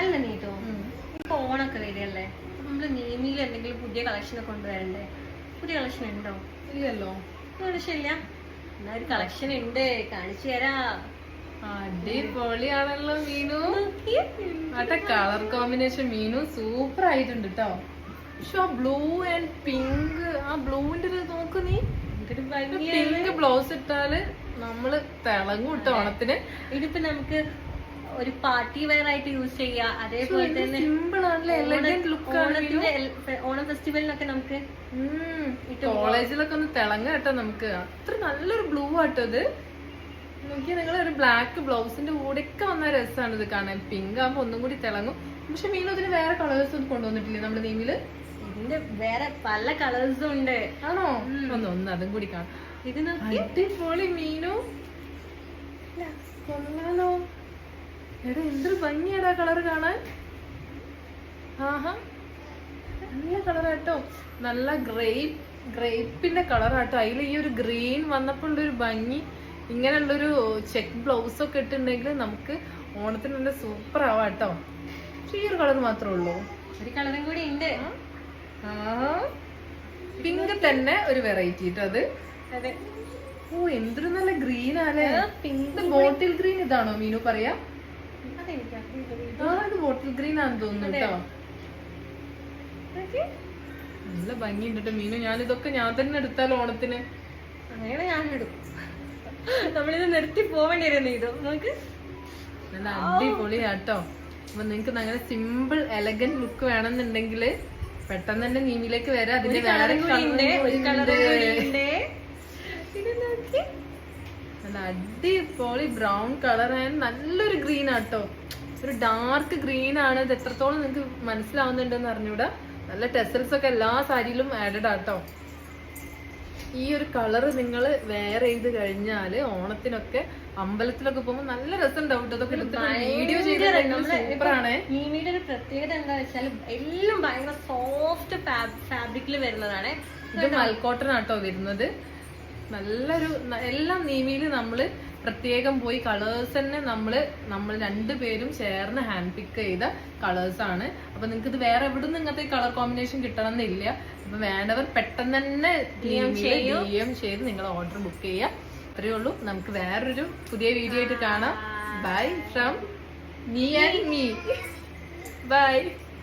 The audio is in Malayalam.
അല്ല നീട്ടോ, ഇപ്പൊ ഓണൊക്കെ വരികയല്ലേ, നമ്മള് നീമിയിൽ എന്തെങ്കിലും പുതിയ കളക്ഷൻ കൊണ്ടുവരണ്ടേ? പുതിയ കളക്ഷൻ ഉണ്ടോ? ഇല്ലല്ലോ. കളക്ഷൻ ഇല്ല? എന്നാ ഒരു കളക്ഷൻ ഉണ്ട്, കാണിച്ചു തരാം. അടിപൊളിയാണല്ലോ മീനു. മറ്റേ കളർ കോമ്പിനേഷൻ മീനു സൂപ്പർ ആയിട്ടുണ്ട് കേട്ടോ. പക്ഷെ ആ ബ്ലൂ ആൻഡ് പിങ്ക്, ആ ബ്ലൂവിന്റെ നോക്ക് നീ, പിങ്ക് ബ്ലൗസ് ഇട്ടാല് നമ്മള് തിളങ്ങും കേട്ടോ ഓണത്തിന്. ഇതിപ്പോ നമുക്ക് ഒരു പാർട്ടി വെയർ ആയിട്ട് യൂസ് ചെയ്യാം. അതേപോലെ തന്നെ സിമ്പിൾ ആണല്ലേ, എലഗന്റ് ലുക്ക് ആണ്. ഓണം ഫെസ്റ്റിവലിനൊക്കെ നമുക്ക് കോളേജിലൊക്കെ ഒന്ന് തിളങ്ങ കേട്ടോ നമുക്ക്. അത്ര നല്ലൊരു ബ്ലൂ ആട്ടോ ഇത്. നോക്കിയാൽ നിങ്ങൾ ഒരു ബ്ലാക്ക് ബ്ലൗസിന്റെ കൂടെ ഒക്കെ വന്ന രസമാണ് ഇത് കാണാൻ. പിങ്ക് ആകുമ്പോ ഒന്നും കൂടി തിളങ്ങും. പക്ഷെ മീനു ഇതിന് വേറെ കളേഴ്സ് ഒന്നും കൊണ്ടുവന്നിട്ടില്ലേ നമ്മുടെ നെയിമില്? ഇതിന്റെ വേറെ പല കളേഴ്സും ഉണ്ട്. ആണോ? ഒന്ന് അതും കൂടി കാണാം. ഇത് അടിപൊളി മീനു, കൊള്ളാലോ. എടാ എന്തൊരു ഭംഗിയാടാ കളർ കാണാൻ. ആഹാ, നല്ല കളറാട്ടോ. നല്ല ഗ്രേപ്പിന്റെ കളറാട്ടോ. അതിൽ ഈ ഒരു ഗ്രീൻ വന്നപ്പോൾ ഉള്ളൊരു ഭംഗി. ഇങ്ങനെയുള്ളൊരു ചെക്ക് ബ്ലൗസ് ഒക്കെ ഇട്ടുണ്ടെങ്കിൽ നമുക്ക് ഓണത്തിന് നല്ല സൂപ്പർ ആവാട്ടോ. പക്ഷെ ഈ ഒരു കളർ മാത്രമേ ഉള്ളൂ. ഒരു കളറും കൂടി ഉണ്ട്. പിങ്ക് തന്നെ ഒരു വെറൈറ്റി കേട്ടോ അത്. അതെ. ഓ എന്തൊരു നല്ല ഗ്രീൻ ആലേ. പിങ്ക് ബോട്ടിൽ ഗ്രീൻ ഇതാണോ മീനു പറയാ? ഇത് ബോട്ടിൽ ഗ്രീൻ ആണെന്ന് തോന്നുന്നു കേട്ടോ. നല്ല ഭംഗിയുണ്ട് കേട്ടോ മീനു. ഞാനിതൊക്കെ ഞാൻ തന്നെ എടുത്താലോ ഓണത്തിന്? അങ്ങനെ ഞാനിടും. നമ്മളിത് നിർത്തി പോവേണ്ടി വരുന്നു. ഇത് നമുക്ക് നല്ല അടിപൊളിയാട്ടോ. അപ്പൊ നിങ്ങക്ക് അങ്ങനെ സിമ്പിൾ എലഗന്റ് ലുക്ക് വേണമെന്നുണ്ടെങ്കിൽ പെട്ടെന്ന് തന്നെ നീമിലേക്ക് വരാം. അതിന്റെ വേറെ നല്ല അടിപൊളി ബ്രൗൺ കളർ ആൻഡ് നല്ലൊരു ഗ്രീൻ ആട്ടോ. ഒരു ഡാർക്ക് ഗ്രീൻ ആണ്. ഇത് എത്രത്തോളം നിങ്ങക്ക് മനസ്സിലാവുന്നുണ്ടെന്ന് അറിഞ്ഞൂടാ. നല്ല ടെസൽസ് ഒക്കെ എല്ലാ സാരിയിലും ആഡഡ് ആട്ടോ. ഈ ഒരു കളറ് നിങ്ങൾ വെയർ ചെയ്ത് കഴിഞ്ഞാല് ഓണത്തിനൊക്കെ അമ്പലത്തിലൊക്കെ പോകുമ്പോൾ നല്ല രസം ഉണ്ടാവും. ഇതൊക്കെ വീഡിയോ ചെയ്താണ്. നീമിയുടെ ഒരു പ്രത്യേകത എന്താ വെച്ചാൽ എല്ലാം ഭയങ്കര സോഫ്റ്റ് ഫാബ്രിക്കിൽ വരുന്നതാണ്. ഇത് മൽക്കോട്ടൺ ആട്ടോ വരുന്നത്. നല്ലൊരു എല്ലാം നീമിയില് നമ്മള് പ്രത്യേകം പോയി കളേഴ്സ് തന്നെ നമ്മൾ രണ്ടുപേരും ചേർന്ന് ഹാൻഡ് പിക്ക് ചെയ്ത കളേഴ്സ് ആണ്. അപ്പൊ നിങ്ങൾക്ക് ഇത് വേറെ എവിടെ നിന്ന് ഇങ്ങനത്തെ കളർ കോമ്പിനേഷൻ കിട്ടണം എന്നില്ല. അപ്പൊ വേണ്ടവർ പെട്ടെന്ന് തന്നെ DM ചെയ്ത് നിങ്ങൾ ഓർഡർ ബുക്ക് ചെയ്യുക. അത്രയേ ഉള്ളൂ. നമുക്ക് വേറൊരു പുതിയ വീഡിയോ ആയിട്ട് കാണാം. Bye from me and me. By.